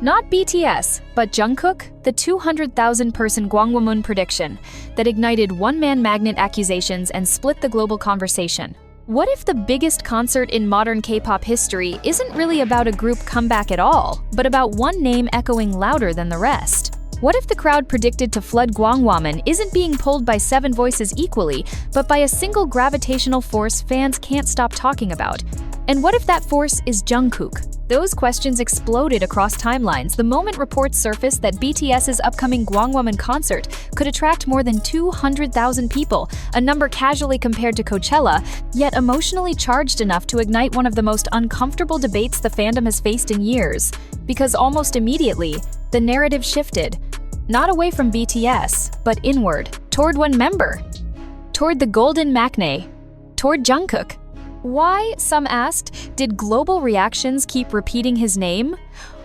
Not BTS, but Jungkook, the 200,000-person Gwangwamun prediction that ignited one-man magnet accusations and split the global conversation. What if the biggest concert in modern K-pop history isn't really about a group comeback at all, but about one name echoing louder than the rest? What if the crowd predicted to flood Gwangwamun isn't being pulled by 7 voices equally, but by a single gravitational force fans can't stop talking about? And what if that force is Jungkook? Those questions exploded across timelines the moment reports surfaced that BTS's upcoming Gwangwamun concert could attract more than 200,000 people, a number casually compared to Coachella, yet emotionally charged enough to ignite one of the most uncomfortable debates the fandom has faced in years. Because almost immediately, the narrative shifted, not away from BTS, but inward, toward one member, toward the golden maknae, toward Jungkook. Why, some asked, did global reactions keep repeating his name?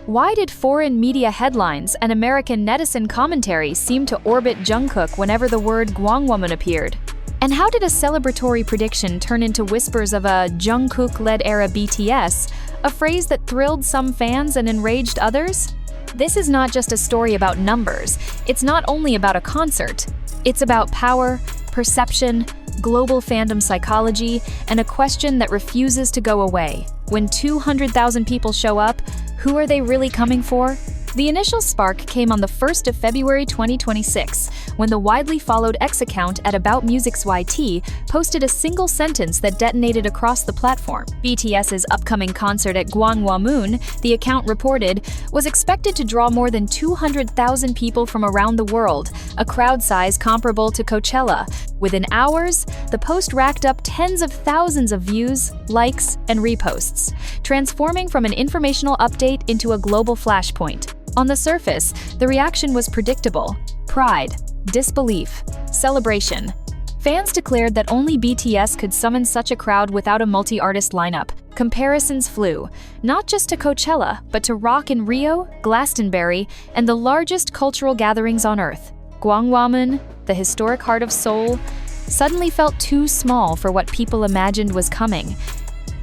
Why did foreign media headlines and American netizen commentary seem to orbit Jungkook whenever the word Gwangwamun appeared? And how did a celebratory prediction turn into whispers of a Jungkook-led era BTS, a phrase that thrilled some fans and enraged others? This is not just a story about numbers. It's not only about a concert. It's about power, perception, global fandom psychology, and a question that refuses to go away. When 200,000 people show up, who are they really coming for? The initial spark came on the 1st of February 2026, when the widely followed X account at About Music's YT posted a single sentence that detonated across the platform. BTS's upcoming concert at Gwangwamun, the account reported, was expected to draw more than 200,000 people from around the world, a crowd size comparable to Coachella. Within hours, the post racked up tens of thousands of views, likes, and reposts, transforming from an informational update into a global flashpoint. On the surface, the reaction was predictable: pride, disbelief, celebration. Fans declared that only BTS could summon such a crowd without a multi-artist lineup. Comparisons flew, not just to Coachella, but to Rock in Rio, Glastonbury, and the largest cultural gatherings on Earth. Gwangwamun, the historic heart of Seoul, suddenly felt too small for what people imagined was coming.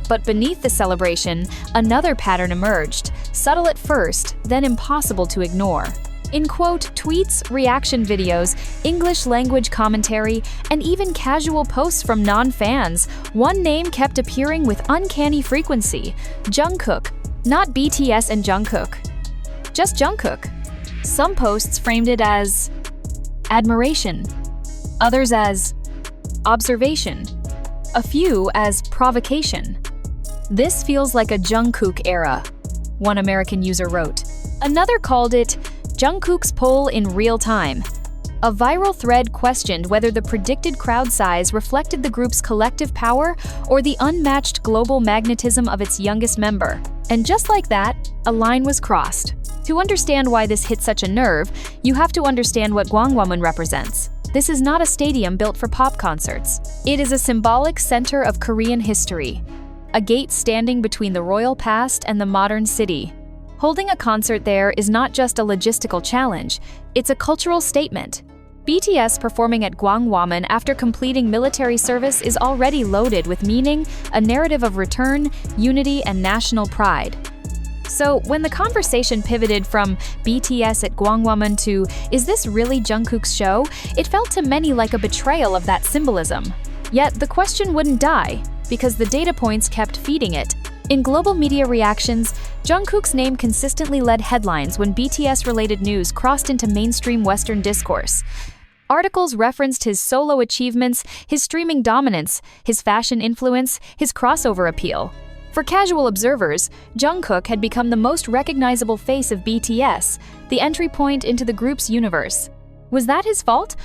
But beneath the celebration, another pattern emerged, subtle at first, then impossible to ignore. In tweets, reaction videos, English-language commentary, and even casual posts from non-fans, one name kept appearing with uncanny frequency: Jungkook. Not BTS and Jungkook. Just Jungkook. Some posts framed it as admiration, others as observation, a few as provocation. "This feels like a Jungkook era," one American user wrote. Another called it Jungkook's poll in real time. A viral thread questioned whether the predicted crowd size reflected the group's collective power or the unmatched global magnetism of its youngest member. And just like that, a line was crossed. To understand why this hit such a nerve, you have to understand what Gwangwamun represents. This is not a stadium built for pop concerts. It is a symbolic center of Korean history, a gate standing between the royal past and the modern city. Holding a concert there is not just a logistical challenge, it's a cultural statement. BTS performing at Gwangwamun after completing military service is already loaded with meaning, a narrative of return, unity, and national pride. So when the conversation pivoted from BTS at Gwangwamun to, is this really Jungkook's show? It felt to many like a betrayal of that symbolism. Yet the question wouldn't die, because the data points kept feeding it. In global media reactions, Jungkook's name consistently led headlines when BTS-related news crossed into mainstream Western discourse. Articles referenced his solo achievements, his streaming dominance, his fashion influence, his crossover appeal. For casual observers, Jungkook had become the most recognizable face of BTS, the entry point into the group's universe. Was that his fault?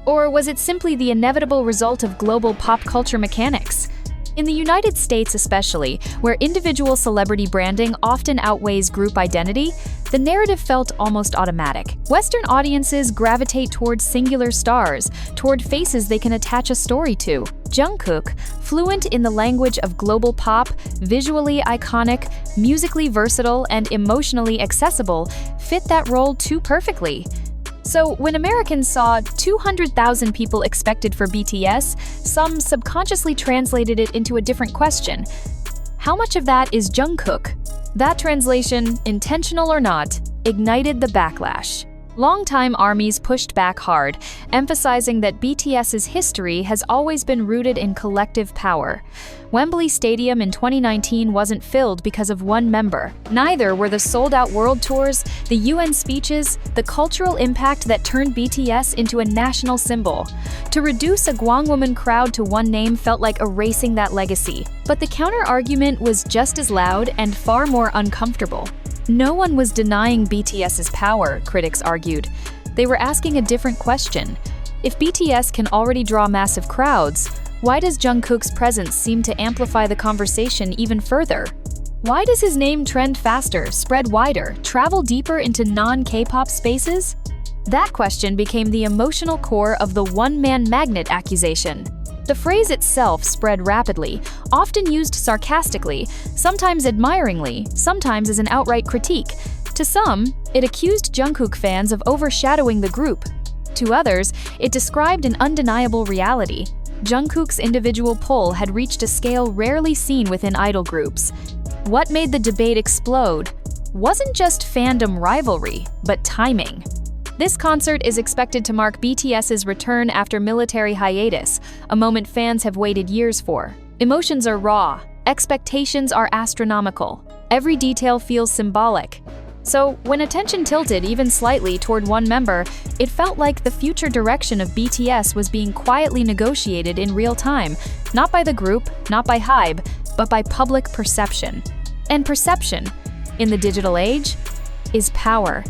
Or was it simply the inevitable result of global pop culture mechanics? In the United States especially, where individual celebrity branding often outweighs group identity, the narrative felt almost automatic. Western audiences gravitate toward singular stars, toward faces they can attach a story to. Jungkook, fluent in the language of global pop, visually iconic, musically versatile, and emotionally accessible, fit that role too perfectly. So when Americans saw 200,000 people expected for BTS, some subconsciously translated it into a different question. How much of that is Jungkook? That translation, intentional or not, ignited the backlash. Longtime ARMYs pushed back hard, emphasizing that BTS's history has always been rooted in collective power. Wembley Stadium in 2019 wasn't filled because of one member. Neither were the sold-out world tours, the UN speeches, the cultural impact that turned BTS into a national symbol. To reduce a Gwangwoman crowd to one name felt like erasing that legacy. But the counter-argument was just as loud and far more uncomfortable. No one was denying BTS's power, critics argued. They were asking a different question. If BTS can already draw massive crowds, why does Jungkook's presence seem to amplify the conversation even further? Why does his name trend faster, spread wider, travel deeper into non-K-pop spaces? That question became the emotional core of the one-man magnet accusation. The phrase itself spread rapidly, often used sarcastically, sometimes admiringly, sometimes as an outright critique. To some, it accused Jungkook fans of overshadowing the group. To others, it described an undeniable reality. Jungkook's individual pull had reached a scale rarely seen within idol groups. What made the debate explode wasn't just fandom rivalry, but timing. This concert is expected to mark BTS's return after military hiatus, a moment fans have waited years for. Emotions are raw, expectations are astronomical. Every detail feels symbolic. So, when attention tilted even slightly toward one member, it felt like the future direction of BTS was being quietly negotiated in real time, not by the group, not by HYBE, but by public perception. And perception, in the digital age, is power.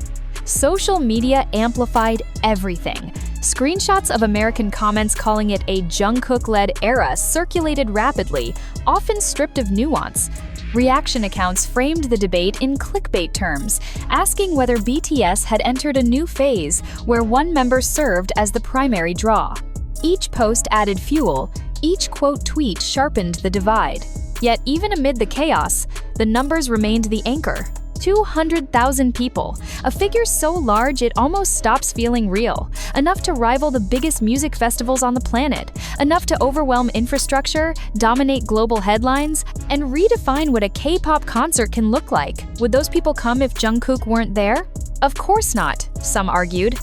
Social media amplified everything. Screenshots of American comments calling it a Jungkook-led era circulated rapidly, often stripped of nuance. Reaction accounts framed the debate in clickbait terms, asking whether BTS had entered a new phase where one member served as the primary draw. Each post added fuel, each quote tweet sharpened the divide. Yet even amid the chaos, the numbers remained the anchor. 200,000 people, a figure so large it almost stops feeling real, enough to rival the biggest music festivals on the planet, enough to overwhelm infrastructure, dominate global headlines, and redefine what a K-pop concert can look like. Would those people come if Jungkook weren't there? Of course not, some argued.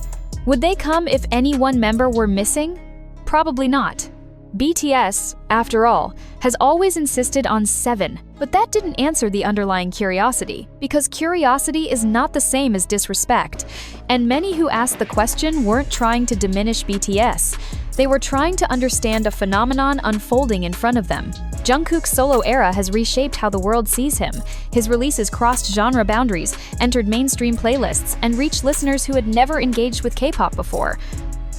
Would they come if any one member were missing? Probably not. BTS, after all, has always insisted on 7, but that didn't answer the underlying curiosity, because curiosity is not the same as disrespect, and many who asked the question weren't trying to diminish BTS. They were trying to understand a phenomenon unfolding in front of them. Jungkook's solo era has reshaped how the world sees him. His releases crossed genre boundaries, entered mainstream playlists, and reached listeners who had never engaged with K-pop before.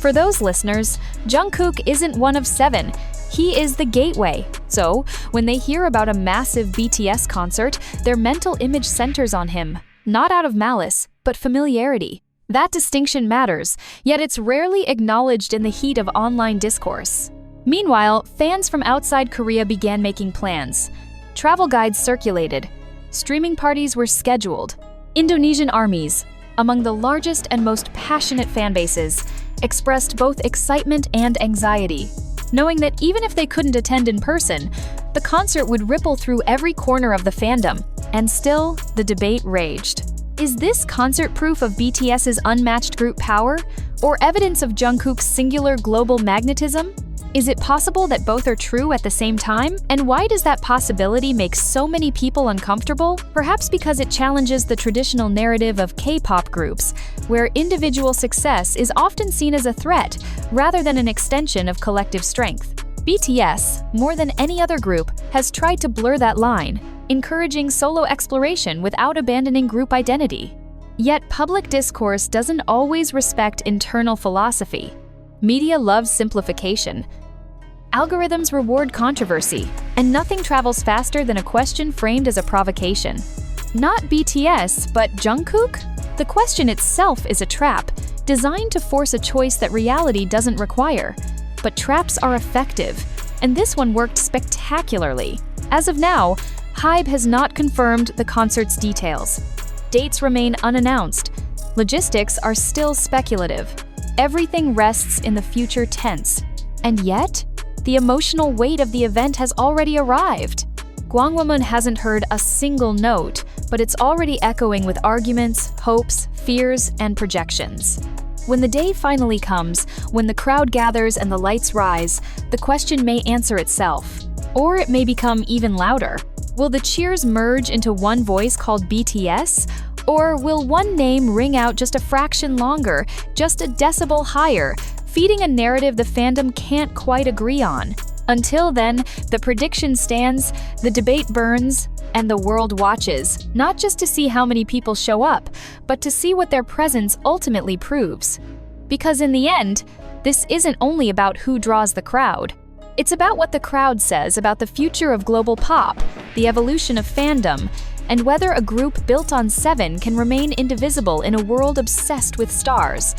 For those listeners, Jungkook isn't one of 7. He is the gateway. So, when they hear about a massive BTS concert, their mental image centers on him, not out of malice, but familiarity. That distinction matters, yet it's rarely acknowledged in the heat of online discourse. Meanwhile, fans from outside Korea began making plans. Travel guides circulated. Streaming parties were scheduled. Indonesian ARMYs, among the largest and most passionate fan bases, expressed both excitement and anxiety, knowing that even if they couldn't attend in person, the concert would ripple through every corner of the fandom. And still, the debate raged. Is this concert proof of BTS's unmatched group power, or evidence of Jungkook's singular global magnetism? Is it possible that both are true at the same time? And why does that possibility make so many people uncomfortable? Perhaps because it challenges the traditional narrative of K-pop groups, where individual success is often seen as a threat rather than an extension of collective strength. BTS, more than any other group, has tried to blur that line, encouraging solo exploration without abandoning group identity. Yet public discourse doesn't always respect internal philosophy. Media loves simplification. Algorithms reward controversy, and nothing travels faster than a question framed as a provocation. Not BTS, but Jungkook? The question itself is a trap, designed to force a choice that reality doesn't require. But traps are effective, and this one worked spectacularly. As of now, HYBE has not confirmed the concert's details. Dates remain unannounced. Logistics are still speculative. Everything rests in the future tense. And yet, the emotional weight of the event has already arrived. Gwangwamun hasn't heard a single note, but it's already echoing with arguments, hopes, fears, and projections. When the day finally comes, when the crowd gathers and the lights rise, the question may answer itself. Or it may become even louder. Will the cheers merge into one voice called BTS? Or will one name ring out just a fraction longer, just a decibel higher, feeding a narrative the fandom can't quite agree on? Until then, the prediction stands, the debate burns, and the world watches, not just to see how many people show up, but to see what their presence ultimately proves. Because in the end, this isn't only about who draws the crowd. It's about what the crowd says about the future of global pop, the evolution of fandom, and whether a group built on 7 can remain indivisible in a world obsessed with stars.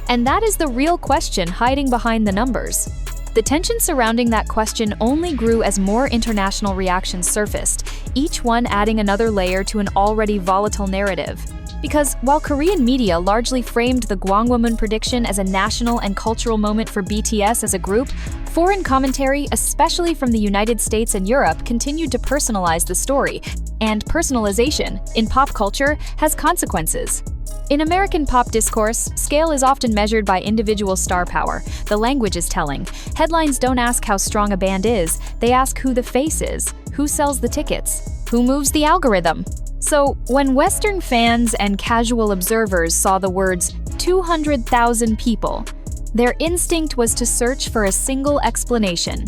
And that is the real question hiding behind the numbers. The tension surrounding that question only grew as more international reactions surfaced, each one adding another layer to an already volatile narrative. Because while Korean media largely framed the Gwangwamun prediction as a national and cultural moment for BTS as a group, foreign commentary, especially from the United States and Europe, continued to personalize the story. And personalization, in pop culture, has consequences. In American pop discourse, scale is often measured by individual star power. The language is telling. Headlines don't ask how strong a band is, they ask who the face is, who sells the tickets, who moves the algorithm. So, when Western fans and casual observers saw the words 200,000 people, their instinct was to search for a single explanation.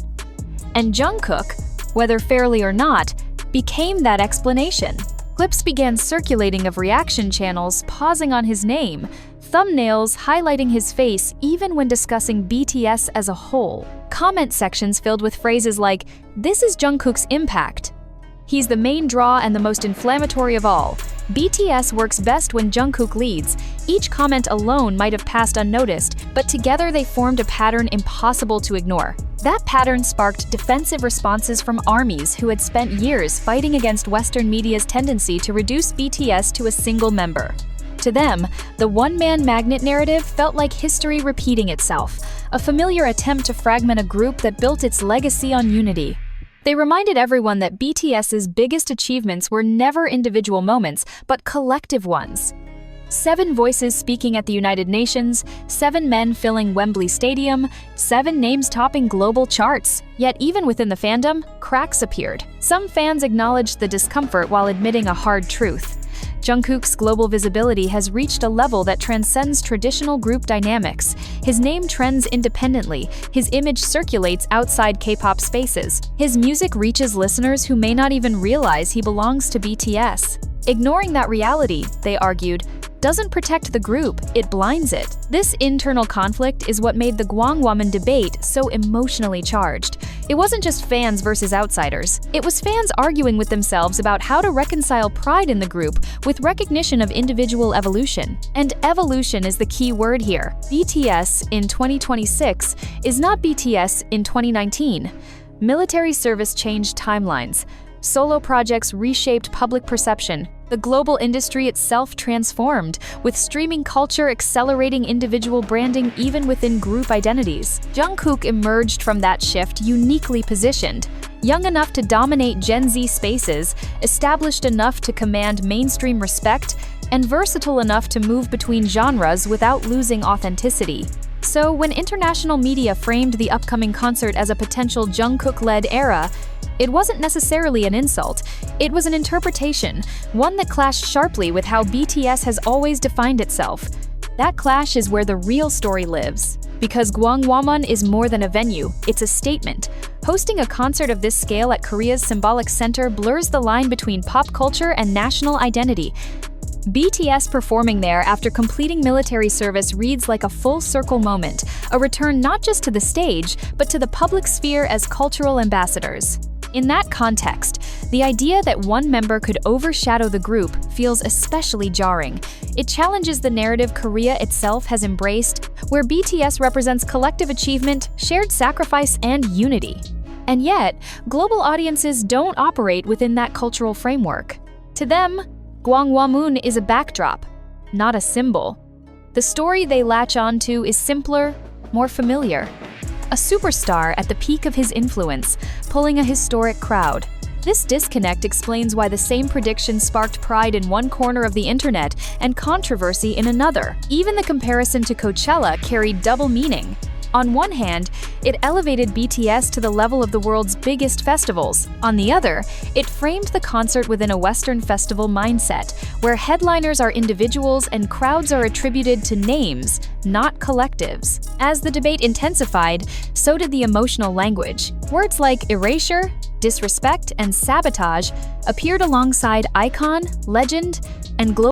And Jungkook, whether fairly or not, became that explanation. Clips began circulating of reaction channels pausing on his name, thumbnails highlighting his face even when discussing BTS as a whole. Comment sections filled with phrases like, "This is Jungkook's impact." "He's the main draw and the most inflammatory of all." BTS works best when Jungkook leads. Each comment alone might have passed unnoticed, but together they formed a pattern impossible to ignore. That pattern sparked defensive responses from armies who had spent years fighting against Western media's tendency to reduce BTS to a single member. To them, the one-man magnet narrative felt like history repeating itself, a familiar attempt to fragment a group that built its legacy on unity. They reminded everyone that BTS's biggest achievements were never individual moments, but collective ones. 7 voices speaking at the United Nations, 7 men filling Wembley Stadium, 7 names topping global charts. Yet even within the fandom, cracks appeared. Some fans acknowledged the discomfort while admitting a hard truth. Jungkook's global visibility has reached a level that transcends traditional group dynamics. His name trends independently, his image circulates outside K-pop spaces. His music reaches listeners who may not even realize he belongs to BTS. Ignoring that reality, they argued, doesn't protect the group, it blinds it. This internal conflict is what made the Gwangwamun debate so emotionally charged. It wasn't just fans versus outsiders. It was fans arguing with themselves about how to reconcile pride in the group with recognition of individual evolution. And evolution is the key word here. BTS in 2026 is not BTS in 2019. Military service changed timelines. Solo projects reshaped public perception. The global industry itself transformed, with streaming culture accelerating individual branding even within group identities. Jungkook emerged from that shift uniquely positioned. Young enough to dominate Gen Z spaces, established enough to command mainstream respect, and versatile enough to move between genres without losing authenticity. So when international media framed the upcoming concert as a potential Jungkook-led era, it wasn't necessarily an insult. It was an interpretation, one that clashed sharply with how BTS has always defined itself. That clash is where the real story lives. Because Gwangwamun is more than a venue, it's a statement. Hosting a concert of this scale at Korea's symbolic center blurs the line between pop culture and national identity. BTS performing there after completing military service reads like a full-circle moment, a return not just to the stage, but to the public sphere as cultural ambassadors. In that context, the idea that one member could overshadow the group feels especially jarring. It challenges the narrative Korea itself has embraced, where BTS represents collective achievement, shared sacrifice, and unity. And yet, global audiences don't operate within that cultural framework. To them, Gwangwamun is a backdrop, not a symbol. The story they latch onto is simpler, more familiar. A superstar at the peak of his influence, pulling a historic crowd. This disconnect explains why the same prediction sparked pride in one corner of the internet and controversy in another. Even the comparison to Coachella carried double meaning. On one hand, it elevated BTS to the level of the world's biggest festivals. On the other, it framed the concert within a Western festival mindset, where headliners are individuals and crowds are attributed to names, not collectives. As the debate intensified, so did the emotional language. Words like erasure, disrespect, and sabotage appeared alongside icon, legend, and global